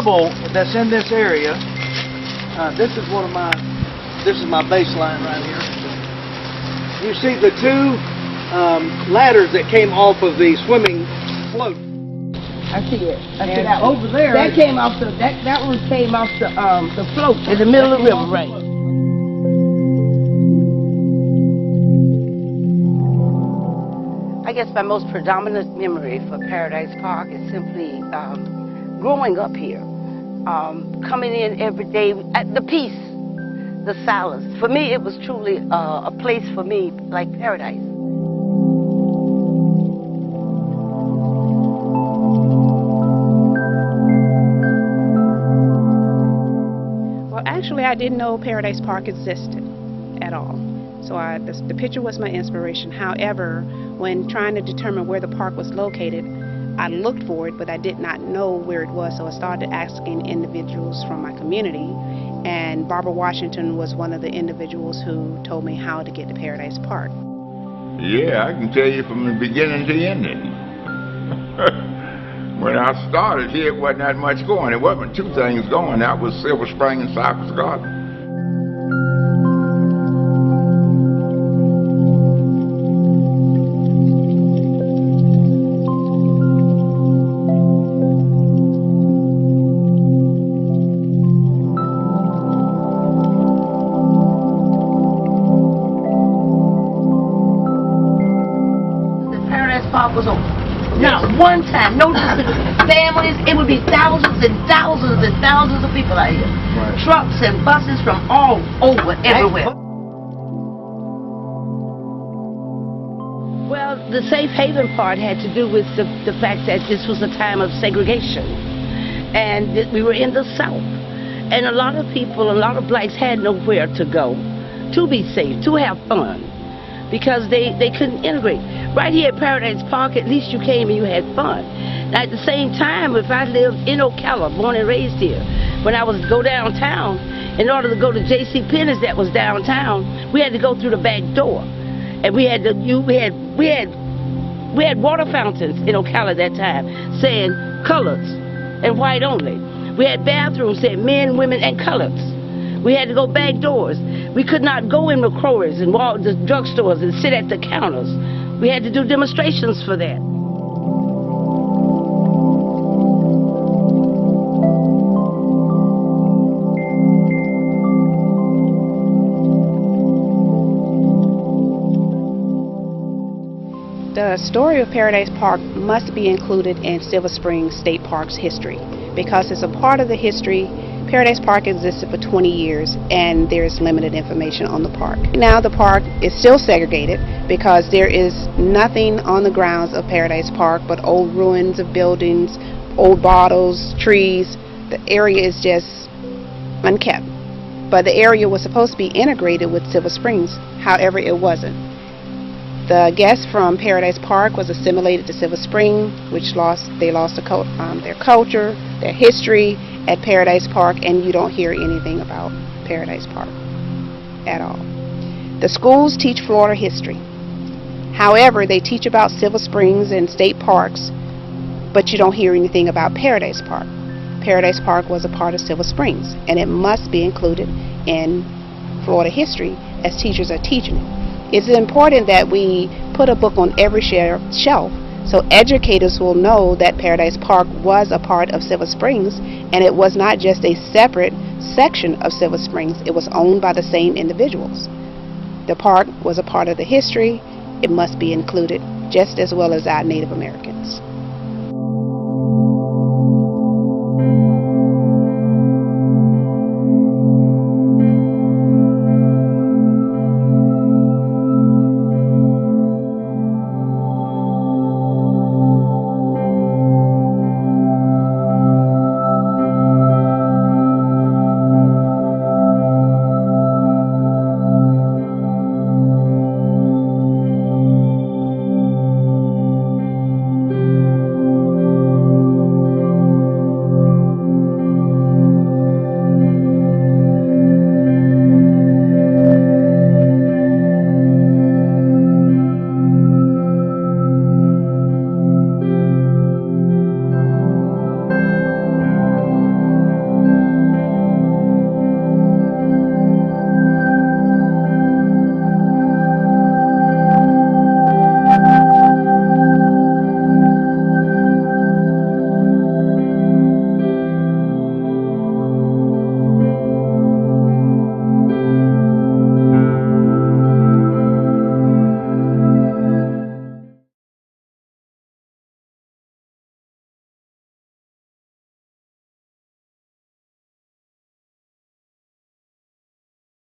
trouble that's in this area, this is my baseline right here. You see the two ladders that came off of the swimming float. I see it. I see And that over there, that came off that one came off the float in the middle of the river, right? I guess my most predominant memory for Paradise Park is simply growing up here, coming in every day, at the peace, the silence. For me, it was truly a place for me like paradise. Well, actually, I didn't know Paradise Park existed at all. So the picture was my inspiration. However, when trying to determine where the park was located, I looked for it, but I did not know where it was. So I started asking individuals from my community, and Barbara Washington was one of the individuals who told me how to get to Paradise Park. Yeah, I can tell you from the beginning to the ending. When I started here, it wasn't that much going. It wasn't two things going. That was Silver Spring and Cypress Garden. Park was open. Not one time, no families, it would be thousands and thousands and thousands of people out here. Right. Trucks and buses from all over, everywhere. Well, the safe haven part had to do with the fact that this was a time of segregation. And we were in the South. And a lot of people, a lot of blacks had nowhere to go to be safe, to have fun, because they couldn't integrate. Right here at Paradise Park, at least you came and you had fun. Now, at the same time, if I lived in Ocala, born and raised here, when I was to go downtown, in order to go to J.C. Penney's that was downtown, we had to go through the back door. And we had water fountains in Ocala at that time saying coloreds and white only. We had bathrooms saying men, women, and coloreds. We had to go back doors. We could not go in McCrory's and walk the drugstores and sit at the counters. We had to do demonstrations for that. The story of Paradise Park must be included in Silver Springs State Park's history, because it's a part of the history. Paradise Park existed for 20 years and there's limited information on the park. Now the park is still segregated because there is nothing on the grounds of Paradise Park but old ruins of buildings, old bottles, trees. The area is just unkept. But the area was supposed to be integrated with Silver Springs. However, it wasn't. The guests from Paradise Park was assimilated to Silver Spring, which they lost their culture, their history at Paradise Park, and you don't hear anything about Paradise Park at all. The schools teach Florida history. However, they teach about Silver Springs and state parks, but you don't hear anything about Paradise Park. Paradise Park was a part of Silver Springs, and it must be included in Florida history as teachers are teaching it. It's important that we put a book on every shelf so educators will know that Paradise Park was a part of Silver Springs, and it was not just a separate section of Silver Springs. It was owned by the same individuals. The park was a part of the history. It must be included just as well as our Native Americans.